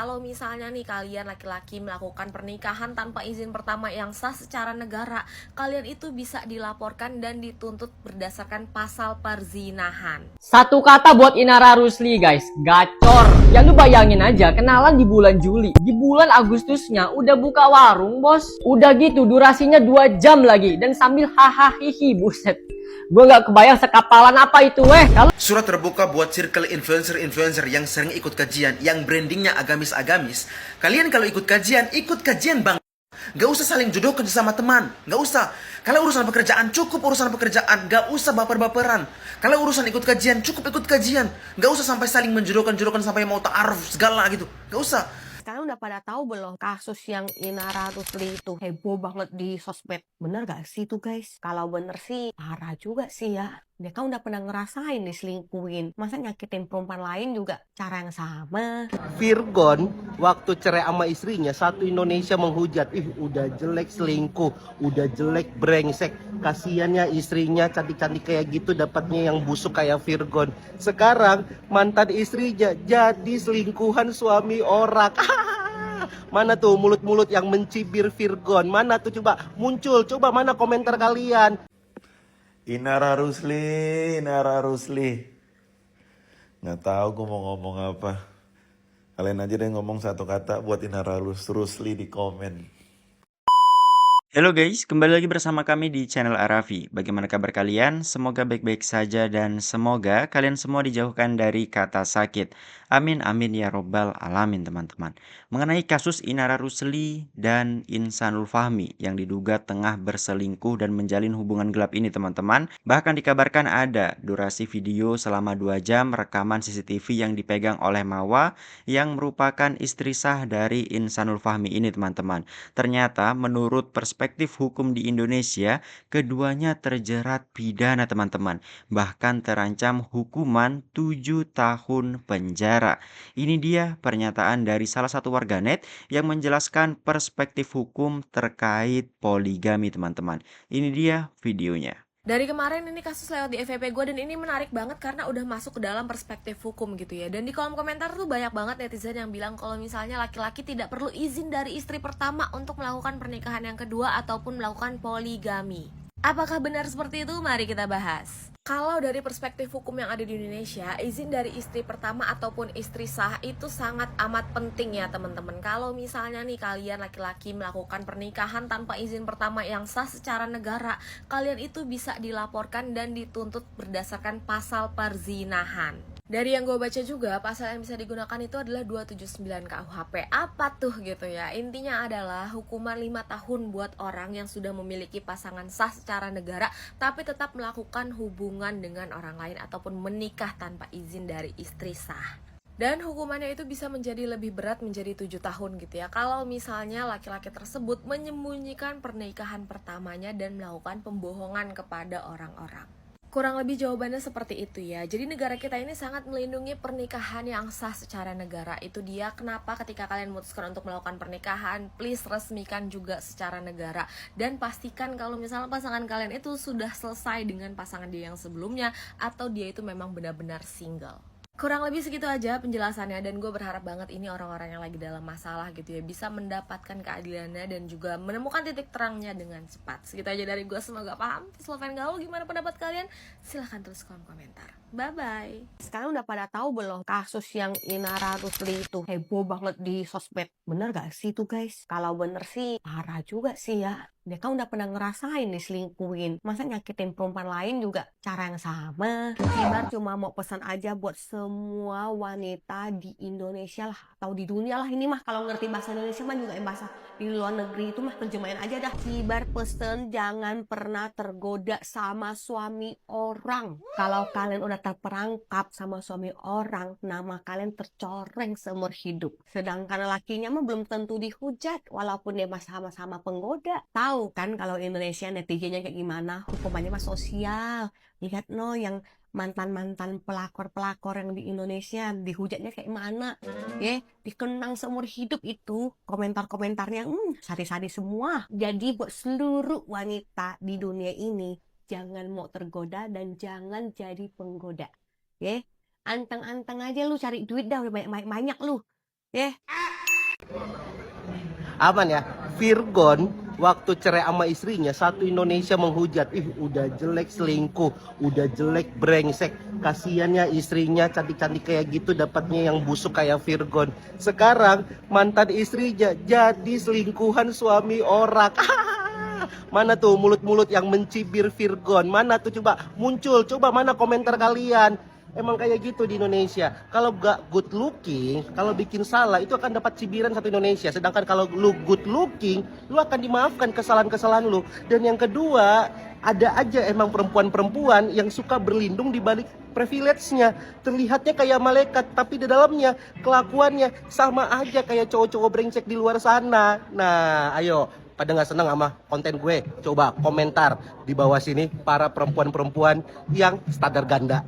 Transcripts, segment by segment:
Kalau misalnya nih kalian laki-laki melakukan pernikahan tanpa izin pertama yang sah secara negara, kalian itu bisa dilaporkan dan dituntut berdasarkan pasal perzinahan. Satu kata buat Inara Rusli guys, gacor. Ya lu bayangin aja, kenalan di bulan Juli. Di bulan Agustusnya udah buka warung bos. Udah gitu durasinya 2 jam lagi. Dan sambil hahaha hihi, buset. Gue gak kebayang sekapalan apa itu Kalau Surat terbuka buat circle influencer-influencer yang sering ikut kajian, yang brandingnya agamis-agamis. Kalian kalau ikut kajian bang. Gak usah saling jodohkan sama teman, gak usah. Kalau urusan pekerjaan, cukup urusan pekerjaan, gak usah baper-baperan. Kalau urusan ikut kajian, cukup ikut kajian. Gak usah sampai saling menjodohkan sampai mau ta'aruf segala gitu. Gak usah. Sekarang udah pada tahu belum kasus yang Inara Rusli itu heboh banget di sosmed? Bener gak sih tuh guys? Kalau bener sih parah juga sih ya. Dia kan udah pernah ngerasain diselingkuhin. Masa nyakitin perempuan lain juga cara yang sama? Virgon waktu cerai sama istrinya satu Indonesia menghujat, udah jelek selingkuh, udah jelek brengsek, kasiannya istrinya cantik-cantik kayak gitu dapatnya yang busuk kayak Virgon. Sekarang mantan istrinya jadi selingkuhan suami orang. Mana tuh mulut-mulut yang mencibir Virgon? Mana tuh coba muncul, coba mana komentar kalian? Inara Rusli. Nggak tahu gue mau ngomong apa. Kalian aja deh ngomong satu kata buat Inara Rusli di komen. Halo guys, kembali lagi bersama kami di channel Arafi. Bagaimana kabar kalian? Semoga baik-baik saja dan semoga kalian semua dijauhkan dari kata sakit. Amin amin ya robbal alamin teman-teman. Mengenai kasus Inara Rusli dan Insanul Fahmi yang diduga tengah berselingkuh dan menjalin hubungan gelap ini teman-teman. Bahkan dikabarkan ada durasi video selama 2 jam rekaman CCTV yang dipegang oleh Mawa yang merupakan istri sah dari Insanul Fahmi ini teman-teman. Ternyata menurut perspektif hukum di Indonesia, keduanya terjerat pidana teman-teman. Bahkan terancam hukuman 7 tahun penjara. Ini dia pernyataan dari salah satu warganet yang menjelaskan perspektif hukum terkait poligami teman-teman. Ini dia videonya. Dari kemarin ini kasus lewat di FYP gue dan ini menarik banget karena udah masuk ke dalam perspektif hukum gitu ya. Dan di kolom komentar tuh banyak banget netizen yang bilang kalau misalnya laki-laki tidak perlu izin dari istri pertama untuk melakukan pernikahan yang kedua ataupun melakukan poligami. Apakah benar seperti itu? Mari kita bahas. Kalau dari perspektif hukum yang ada di Indonesia, izin dari istri pertama ataupun istri sah itu sangat amat penting ya teman-teman. Kalau misalnya nih kalian laki-laki melakukan pernikahan tanpa izin pertama yang sah secara negara, kalian itu bisa dilaporkan dan dituntut berdasarkan pasal perzinahan. Dari yang gue baca juga, pasal yang bisa digunakan itu adalah 279 KUHP. Apa tuh gitu ya? Intinya adalah hukuman 5 tahun buat orang yang sudah memiliki pasangan sah secara negara tapi tetap melakukan hubungan dengan orang lain ataupun menikah tanpa izin dari istri sah. Dan hukumannya itu bisa menjadi lebih berat menjadi 7 tahun gitu ya. Kalau misalnya laki-laki tersebut menyembunyikan pernikahan pertamanya dan melakukan pembohongan kepada orang-orang. Kurang lebih jawabannya seperti itu ya. Jadi negara kita ini sangat melindungi pernikahan yang sah secara negara. Itu dia kenapa ketika kalian memutuskan untuk melakukan pernikahan, please resmikan juga secara negara. Dan pastikan kalau misalnya pasangan kalian itu sudah selesai dengan pasangan dia yang sebelumnya atau dia itu memang benar-benar single. Kurang lebih segitu aja penjelasannya dan gue berharap banget ini orang-orang yang lagi dalam masalah gitu ya bisa mendapatkan keadilannya dan juga menemukan titik terangnya dengan cepat. Segitu aja dari gue, semoga paham. Selain gaul, gimana pendapat kalian? Silahkan tulis kolom komentar. Bye-bye. Sekarang udah pada tahu belum kasus yang Inara Rusli itu heboh banget di sosmed? Bener gak sih tuh guys? Kalau bener sih parah juga sih ya. Dia kan udah pernah ngerasain diselingkuhin. Masa nyakitin perempuan lain juga cara yang sama? Kibar cuma mau pesan aja buat semua wanita di Indonesia lah atau di dunia lah ini mah. Kalau ngerti bahasa Indonesia mah juga bahasa di luar negeri itu mah terjemahin aja dah. Kibar pesen jangan pernah tergoda sama suami orang. Kalau kalian udah terperangkap sama suami orang, nama kalian tercoreng seumur hidup. Sedangkan lakinya mah belum tentu dihujat walaupun dia mah sama-sama penggoda. Tahu kan kalau Indonesia netizennya kayak gimana? Hukumannya mah sosial. Lihat no yang mantan-mantan pelakor-pelakor yang di Indonesia dihujatnya kayak mana ya, dikenang seumur hidup itu komentar-komentarnya sari-sari semua. Jadi buat seluruh wanita di dunia ini jangan mau tergoda dan jangan jadi penggoda ya. Anteng-anteng aja lu cari duit dah udah banyak-banyak lu ya. Aman ya. Virgon waktu cerai sama istrinya satu Indonesia menghujat. Ih, udah jelek selingkuh, udah jelek brengsek. Kasiannya istrinya cantik-cantik kayak gitu dapatnya yang busuk kayak Virgon. Sekarang mantan istrinya jadi selingkuhan suami orang. Mana tuh mulut-mulut yang mencibir Virgon? Mana tuh coba muncul? Coba mana komentar kalian? Emang kayak gitu di Indonesia. Kalau gak good looking, kalau bikin salah itu akan dapat cibiran satu Indonesia. Sedangkan kalau lu good looking, lu akan dimaafkan kesalahan-kesalahan lu. Dan yang kedua, ada aja emang perempuan-perempuan yang suka berlindung di balik privilege-nya. Terlihatnya kayak malaikat, tapi di dalamnya kelakuannya sama aja kayak cowok-cowok brengsek di luar sana. Nah, ayo pada nggak seneng sama konten gue? Coba komentar di bawah sini para perempuan-perempuan yang standar ganda.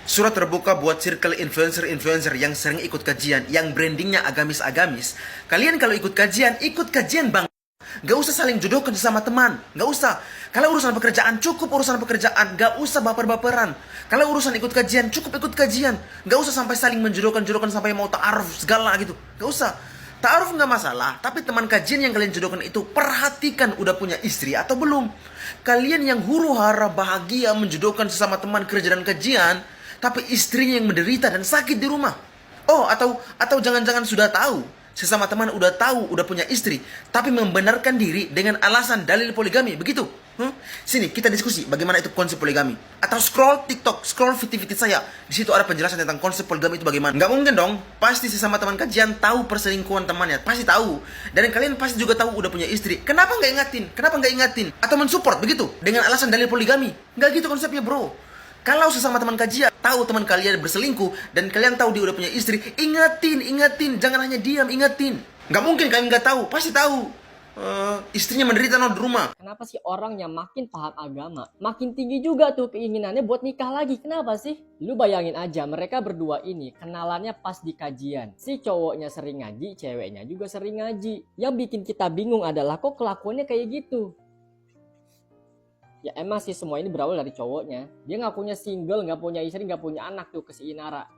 Surat terbuka buat circle influencer-influencer yang sering ikut kajian, yang brandingnya agamis-agamis. Kalian kalau ikut kajian bang. Gak usah saling jodohkan sama teman, gak usah. Kalau urusan pekerjaan, cukup urusan pekerjaan, gak usah baper-baperan. Kalau urusan ikut kajian, cukup ikut kajian. Gak usah sampai saling menjodohkan sampai mau ta'aruf segala gitu. Gak usah. Ta'aruf nggak masalah, tapi teman kajian yang kalian jodohkan itu perhatikan udah punya istri atau belum. Kalian yang huru-hara bahagia menjodohkan sesama teman kerja dan kajian, tapi istrinya yang menderita dan sakit di rumah. Oh, atau jangan-jangan sudah tahu, sesama teman udah tahu udah punya istri, tapi membenarkan diri dengan alasan dalil poligami, begitu? Sini kita diskusi bagaimana itu konsep poligami. Atau scroll TikTok, scroll feed saya. Di situ ada penjelasan tentang konsep poligami itu bagaimana. Nggak mungkin dong, pasti sesama teman kajian tahu perselingkuhan temannya, pasti tahu. Dan kalian pasti juga tahu udah punya istri. Kenapa nggak ingatin? Kenapa nggak ingatin? Atau mensupport begitu dengan alasan dalil poligami? Nggak gitu konsepnya, bro. Kalau sesama teman kajian tahu teman kalian berselingkuh dan kalian tahu dia udah punya istri, ingatin, jangan hanya diam, ingatin. Nggak mungkin kalian nggak tahu, pasti tahu. Istrinya menderita di rumah. Kenapa sih orang yang makin paham agama, makin tinggi juga tuh keinginannya buat nikah lagi? Kenapa sih? Lu bayangin aja, mereka berdua ini kenalannya pas di kajian. Si cowoknya sering ngaji, ceweknya juga sering ngaji. Yang bikin kita bingung adalah kok kelakuannya kayak gitu. Ya emang sih semua ini berawal dari cowoknya. Dia ngakunya single, nggak punya istri, nggak punya anak tuh ke si Inara.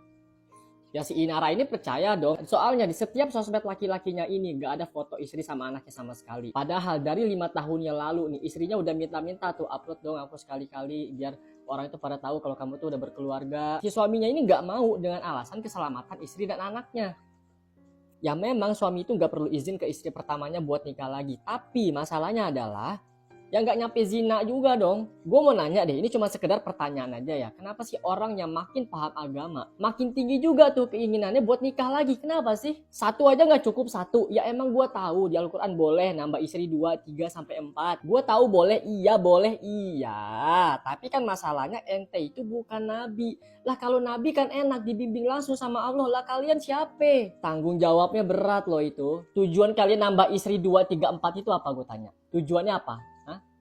Ya si Inara ini percaya dong. Soalnya di setiap sosmed laki-lakinya ini nggak ada foto istri sama anaknya sama sekali. Padahal dari 5 tahun yang lalu nih istrinya udah minta-minta tuh upload dong aku sekali-kali biar orang itu pada tahu kalau kamu tuh udah berkeluarga. Si suaminya ini nggak mau dengan alasan keselamatan istri dan anaknya. Ya memang suami itu nggak perlu izin ke istri pertamanya buat nikah lagi. Tapi masalahnya adalah ya nggak nyampe zina juga dong. Gue mau nanya deh, ini cuma sekedar pertanyaan aja ya. Kenapa sih orang yang makin paham agama, makin tinggi juga tuh keinginannya buat nikah lagi? Kenapa sih? Satu aja nggak cukup satu. Ya emang gue tahu di Al-Quran boleh nambah istri 2, 3, sampai 4. Gue tahu boleh iya. Tapi kan masalahnya ente itu bukan nabi. Lah kalau nabi kan enak dibimbing langsung sama Allah. Lah kalian siapa? Tanggung jawabnya berat loh itu. Tujuan kalian nambah istri 2, 3, 4 itu apa gue tanya? Tujuannya apa?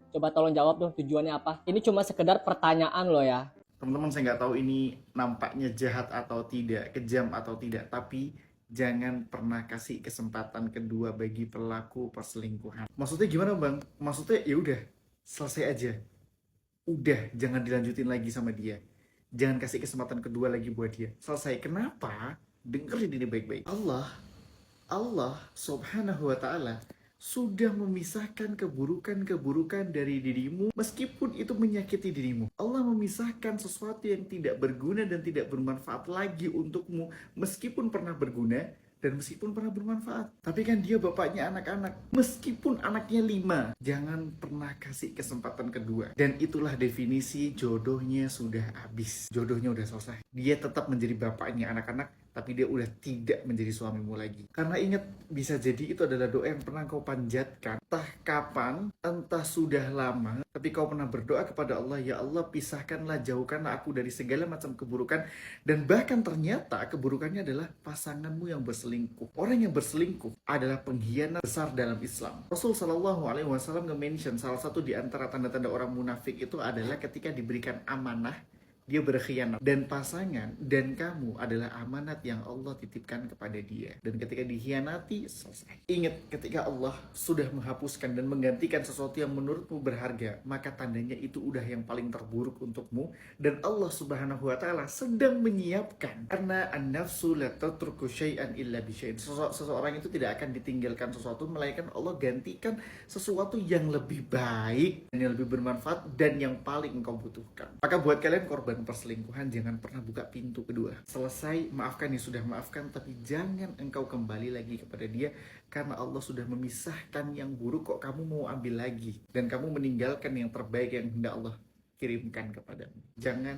Coba tolong jawab dong tujuannya apa? Ini cuma sekedar pertanyaan loh ya. Teman-teman, saya nggak tahu ini nampaknya jahat atau tidak, kejam atau tidak, tapi jangan pernah kasih kesempatan kedua bagi pelaku perselingkuhan. Maksudnya gimana bang? Maksudnya ya udah selesai aja. Udah jangan dilanjutin lagi sama dia. Jangan kasih kesempatan kedua lagi buat dia. Selesai. Kenapa? Dengerin ini baik-baik. Allah subhanahu wa ta'ala sudah memisahkan keburukan-keburukan dari dirimu meskipun itu menyakiti dirimu. Allah memisahkan sesuatu yang tidak berguna dan tidak bermanfaat lagi untukmu meskipun pernah berguna dan meskipun pernah bermanfaat. Tapi kan dia bapaknya anak-anak. Meskipun anaknya 5, jangan pernah kasih kesempatan kedua. Dan itulah definisi jodohnya sudah habis. Jodohnya udah selesai. Dia tetap menjadi bapaknya anak-anak, tapi dia udah tidak menjadi suamimu lagi. Karena ingat, bisa jadi itu adalah doa yang pernah kau panjatkan. Entah kapan, entah sudah lama, tapi kau pernah berdoa kepada Allah, ya Allah pisahkanlah, jauhkanlah aku dari segala macam keburukan. Dan bahkan ternyata keburukannya adalah pasanganmu yang berselingkuh. Orang yang berselingkuh adalah pengkhianat besar dalam Islam. Rasul SAW nge-mention salah satu di antara tanda-tanda orang munafik itu adalah ketika diberikan amanah, dia berkhianat. Dan pasangan dan kamu adalah amanat yang Allah titipkan kepada dia. Dan ketika dikhianati, selesai. Ingat, ketika Allah sudah menghapuskan dan menggantikan sesuatu yang menurutmu berharga, maka tandanya itu udah yang paling terburuk untukmu. Dan Allah Subhanahu wa Ta'ala sedang menyiapkan, karena an-nafsu la tatruku syai'an illa bisyai'in. Seseorang itu tidak akan ditinggalkan sesuatu, melainkan Allah gantikan sesuatu yang lebih baik dan yang lebih bermanfaat dan yang paling engkau butuhkan. Maka buat kalian korban perselingkuhan, jangan pernah buka pintu kedua. Selesai, maafkan yang sudah maafkan, tapi jangan engkau kembali lagi kepada dia, karena Allah sudah memisahkan yang buruk, kok kamu mau ambil lagi, dan kamu meninggalkan yang terbaik yang hendak Allah kirimkan kepadamu. Jangan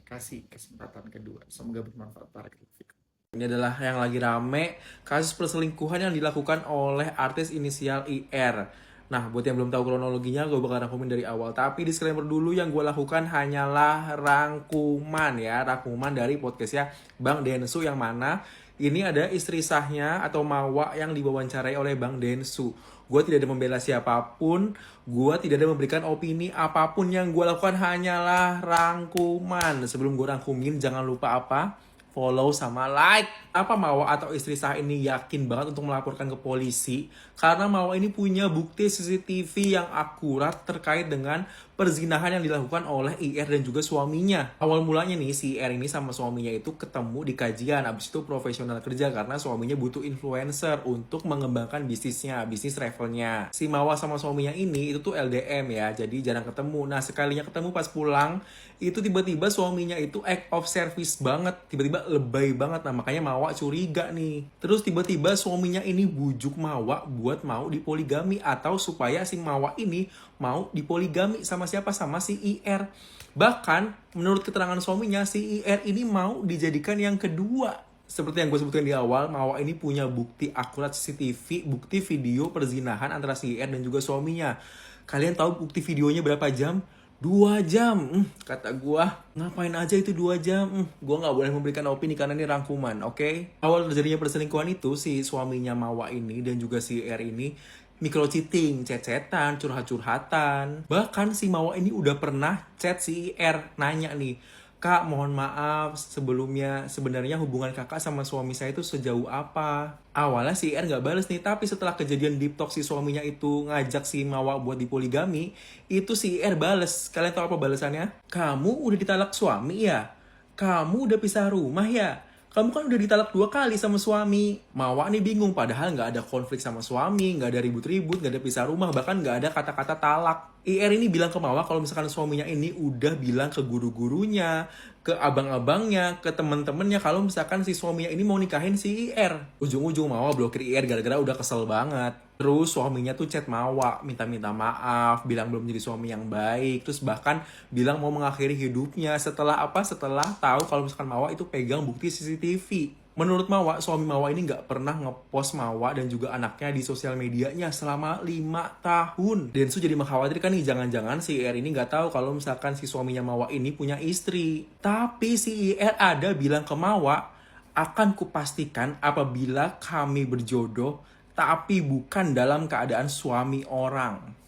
kasih kesempatan kedua. Semoga bermanfaat. Barakallahu fikum. Ini adalah yang lagi rame, kasus perselingkuhan yang dilakukan oleh artis inisial IR. Nah, buat yang belum tahu kronologinya, gue bakal rangkumin dari awal. Tapi disclaimer dulu, yang gue lakukan hanyalah rangkuman ya. Rangkuman dari podcastnya Bang Densu, yang mana ini ada istri sahnya atau Mawa yang diwawancarai oleh Bang Densu. Gue tidak ada membela siapapun, gue tidak ada memberikan opini apapun. Yang gue lakukan hanyalah rangkuman. Sebelum gue rangkumin, jangan lupa apa? Follow sama like. Apa Mawa atau istri sah ini yakin banget untuk melaporkan ke polisi? Karena Mawa ini punya bukti CCTV yang akurat terkait dengan perzinahan yang dilakukan oleh IR dan juga suaminya. Awal mulanya nih, si IR ini sama suaminya itu ketemu di kajian. Abis itu profesional kerja karena suaminya butuh influencer untuk mengembangkan bisnisnya, bisnis travelnya. Si Mawa sama suaminya ini itu tuh LDM ya, jadi jarang ketemu. Nah, sekalinya ketemu pas pulang, itu tiba-tiba suaminya itu act of service banget. Tiba-tiba lebay banget. Nah, makanya Mawa curiga nih. Terus tiba-tiba suaminya ini bujuk Mawa buat mau dipoligami, atau supaya si Mawa ini mau dipoligami sama siapa? Sama si IR. Bahkan menurut keterangan suaminya, si IR ini mau dijadikan yang kedua. Seperti yang gue sebutkan di awal, Mawa ini punya bukti akurat CCTV, bukti video perzinahan antara si IR dan juga suaminya. Kalian tahu bukti videonya berapa jam? 2 jam. Kata gua, ngapain aja itu 2 jam? Gua nggak boleh memberikan opini karena ini rangkuman, oke? Awal terjadinya perselingkuhan itu, si suaminya Mawa ini dan juga si R ini micro cheating, chat-chatan, curhat-curhatan. Bahkan si Mawa ini udah pernah chat si R, nanya nih, "Kak, mohon maaf sebelumnya, sebenarnya hubungan kakak sama suami saya itu sejauh apa?" Awalnya si R nggak bales nih, tapi setelah kejadian deep talk si suaminya itu ngajak si Mawa buat dipoligami, itu si R bales. Kalian tahu apa balasannya? "Kamu udah ditalak suami ya? Kamu udah pisah rumah ya? Kamu kan udah ditalak 2 kali sama suami." Mawa nih bingung, padahal nggak ada konflik sama suami, nggak ada ribut-ribut, nggak ada pisah rumah, bahkan nggak ada kata-kata talak. IR ini bilang ke Mawa kalau misalkan suaminya ini udah bilang ke guru-gurunya, ke abang-abangnya, ke temen-temennya kalau misalkan si suaminya ini mau nikahin si IR. Ujung-ujung Mawa blokir IR gara-gara udah kesel banget. Terus suaminya tuh chat Mawa, minta-minta maaf, bilang belum jadi suami yang baik, terus bahkan bilang mau mengakhiri hidupnya setelah apa? Setelah tahu kalau misalkan Mawa itu pegang bukti CCTV. Menurut Mawa, suami Mawa ini nggak pernah ngepost Mawa dan juga anaknya di sosial medianya selama 5 tahun. Densu jadi mengkhawatirkan nih, jangan-jangan si IR ini nggak tahu kalau misalkan si suaminya Mawa ini punya istri. Tapi si IR ada bilang ke Mawa, "Akan kupastikan apabila kami berjodoh, tapi bukan dalam keadaan suami orang."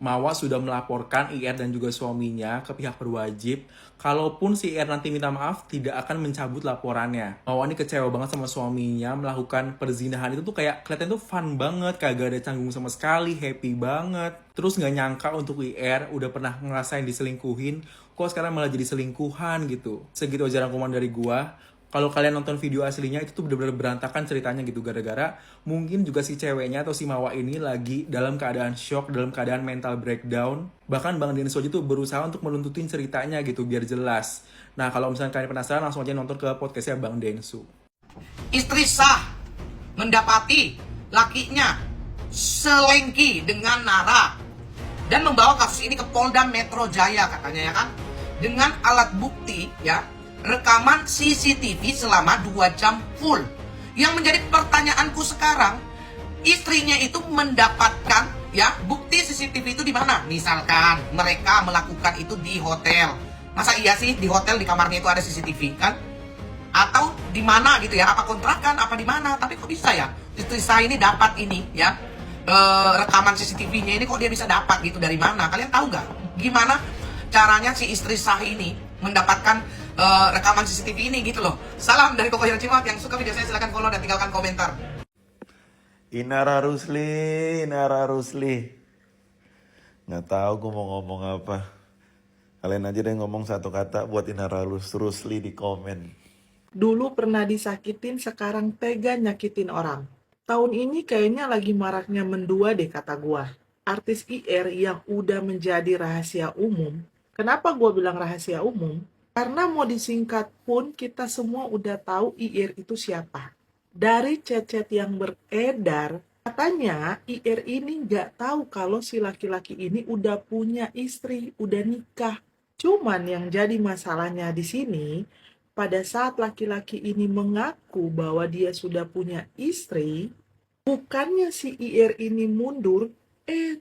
Mawa sudah melaporkan IR dan juga suaminya ke pihak berwajib. Kalaupun si IR nanti minta maaf, tidak akan mencabut laporannya. Mawa ini kecewa banget sama suaminya melakukan perzinahan itu tuh kayak kelihatan tuh fun banget, kagak ada canggung sama sekali, happy banget. Terus nggak nyangka untuk IR udah pernah ngerasain diselingkuhin, kok sekarang malah jadi selingkuhan gitu. Segitu aja rangkuman dari gua. Kalau kalian nonton video aslinya itu tuh bener-bener berantakan ceritanya gitu, gara-gara mungkin juga si ceweknya atau si Mawa ini lagi dalam keadaan shock, dalam keadaan mental breakdown. Bahkan Bang Densu aja tuh berusaha untuk meluntutin ceritanya gitu biar jelas. Nah, kalau misalnya kalian penasaran, langsung aja nonton ke podcastnya Bang Densu. Istri sah mendapati lakinya selengki dengan Nara dan membawa kasus ini ke Polda Metro Jaya katanya ya kan, dengan alat bukti ya, rekaman CCTV selama 2 jam full. Yang menjadi pertanyaanku sekarang, istrinya itu mendapatkan ya bukti CCTV itu di mana? Misalkan mereka melakukan itu di hotel. Masa iya sih di hotel di kamarnya itu ada CCTV kan? Atau di mana gitu ya? Apa kontrakan? Apa di mana? Tapi kok bisa ya? Istri saya ini dapat ini ya, rekaman CCTV-nya ini kok dia bisa dapat gitu dari mana? Kalian tahu nggak? Gimana caranya si istri sah ini mendapatkan rekaman CCTV ini gitu loh. Salam dari Koko Hiro Cimaut. Yang suka video saya silahkan follow dan tinggalkan komentar. Inara Rusli, Inara Rusli. Nggak tahu gue mau ngomong apa. Kalian aja deh ngomong satu kata buat Inara Rusli di komen. Dulu pernah disakitin, sekarang tega nyakitin orang. Tahun ini kayaknya lagi maraknya mendua deh kata gua. Artis IR yang udah menjadi rahasia umum. Kenapa gua bilang rahasia umum? Karena mau disingkat pun kita semua udah tahu IR itu siapa. Dari chat-chat yang beredar, katanya IR ini nggak tahu kalau si laki-laki ini udah punya istri, udah nikah. Cuman yang jadi masalahnya di sini, pada saat laki-laki ini mengaku bahwa dia sudah punya istri, bukannya si IR ini mundur,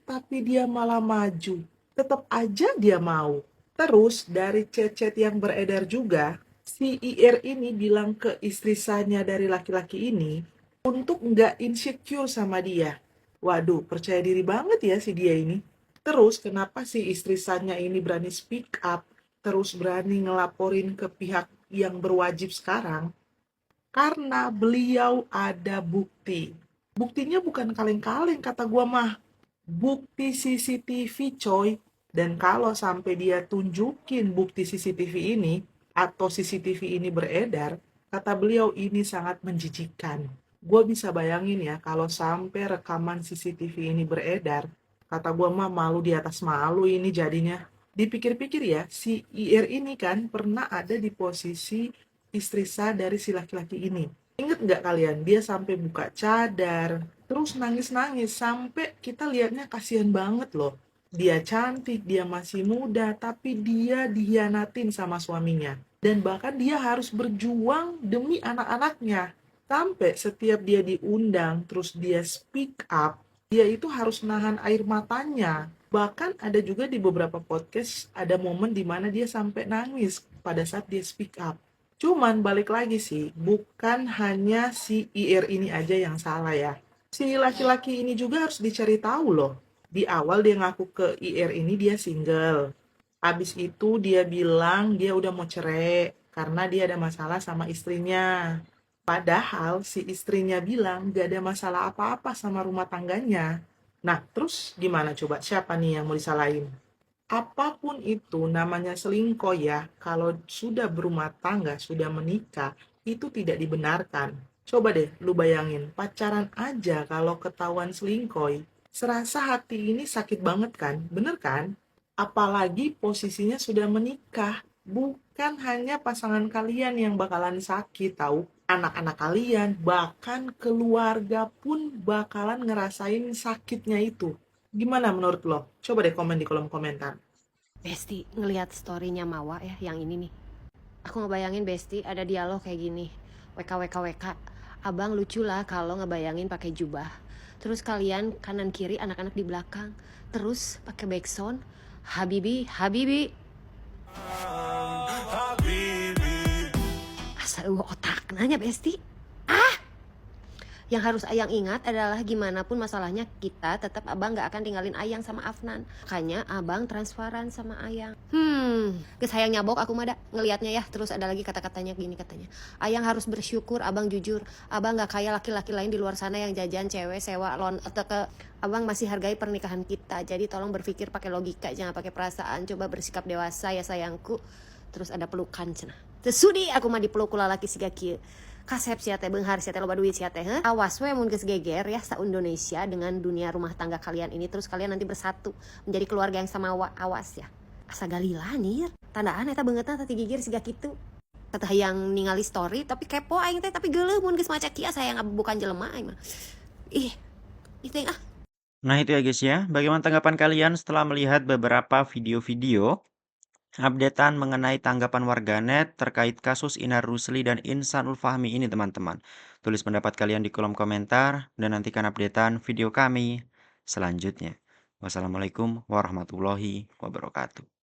tapi dia malah maju. Tetap aja dia mau. Terus dari chat-chat yang beredar juga, si IR ini bilang ke istri sahnya dari laki-laki ini untuk nggak insecure sama dia. Waduh, percaya diri banget ya si dia ini. Terus kenapa si istri sahnya ini berani speak up, terus berani ngelaporin ke pihak yang berwajib sekarang? Karena beliau ada bukti. Buktinya bukan kaleng-kaleng kata gua mah. Bukti CCTV coy. Dan kalau sampai dia tunjukin bukti CCTV ini atau CCTV ini beredar, kata beliau ini sangat menjijikkan. Gue bisa bayangin ya kalau sampai rekaman CCTV ini beredar, kata gue mah malu di atas malu ini jadinya. Dipikir-pikir ya, si IR ini kan pernah ada di posisi istri sah dari si laki-laki ini. Ingat nggak kalian, dia sampai buka cadar, terus nangis-nangis, sampai kita lihatnya kasihan banget loh. Dia cantik, dia masih muda, tapi dia dihianatin sama suaminya. Dan bahkan dia harus berjuang demi anak-anaknya. Sampai setiap dia diundang, terus dia speak up, dia itu harus nahan air matanya. Bahkan ada juga di beberapa podcast, ada momen di mana dia sampai nangis pada saat dia speak up. Cuman balik lagi sih, bukan hanya si IR ini aja yang salah ya. Si laki-laki ini juga harus dicari tahu loh. Di awal dia ngaku ke IR ini dia single. Habis itu dia bilang dia udah mau cerai karena dia ada masalah sama istrinya. Padahal si istrinya bilang gak ada masalah apa-apa sama rumah tangganya. Nah, terus gimana coba? Siapa nih yang mau disalahin? Apapun itu namanya selingkuh ya, kalau sudah berumah tangga, sudah menikah, itu tidak dibenarkan. Coba deh lu bayangin, pacaran aja kalau ketahuan selingkuh, serasa hati ini sakit banget kan, bener kan? Apalagi posisinya sudah menikah, bukan hanya pasangan kalian yang bakalan sakit tahu, anak-anak kalian, bahkan keluarga pun bakalan ngerasain sakitnya itu. Gimana menurut lo? Coba deh komen di kolom komentar. Besti, ngelihat story-nya Mawa ya, yang ini nih. Aku ngebayangin Besti ada dialog kayak gini. WKWKWK. Abang lucu lah kalau ngebayangin pakai jubah. Terus kalian kanan kiri, anak-anak di belakang. Terus pakai backsound, Habibi, Habibi. Asal otak nanya Besti. Yang harus Ayang ingat adalah gimana pun masalahnya kita tetap Abang gak akan tinggalin Ayang sama Afnan. Makanya Abang transparan sama Ayang. Geus hayang nyabok aku mah da ngelihatnya ya. Terus ada lagi kata-katanya gini katanya. Ayang harus bersyukur Abang jujur. Abang gak kayak laki-laki lain di luar sana yang jajan cewek sewa lon atau ke Abang masih hargai pernikahan kita. Jadi tolong berpikir pakai logika, jangan pakai perasaan. Coba bersikap dewasa ya sayangku. Terus ada pelukan cenah. Sesudi aku mah dipeluk ku lalaki siga kieu. Kasep sia teh beunghar sia teh loba duit sia teh. Awas we mun geus geger ya sa Indonesia dengan dunia rumah tangga kalian ini, terus kalian nanti bersatu menjadi keluarga yang sama. Awas ya. Asa galila anjir. Tandaan eta beungeutna teh gigir siga kitu. Teh hayang ningali story tapi kepo aing teh, tapi geuleuh mun geus maca kieu sayang bukan jelema aing mah. Itu yang Nah itu ya guys ya, bagaimana tanggapan kalian setelah melihat beberapa video-video updatean mengenai tanggapan warganet terkait kasus Inar Rusli dan Insanul Fahmi ini teman-teman. Tulis pendapat kalian di kolom komentar dan nantikan updatean video kami selanjutnya. Wassalamualaikum warahmatullahi wabarakatuh.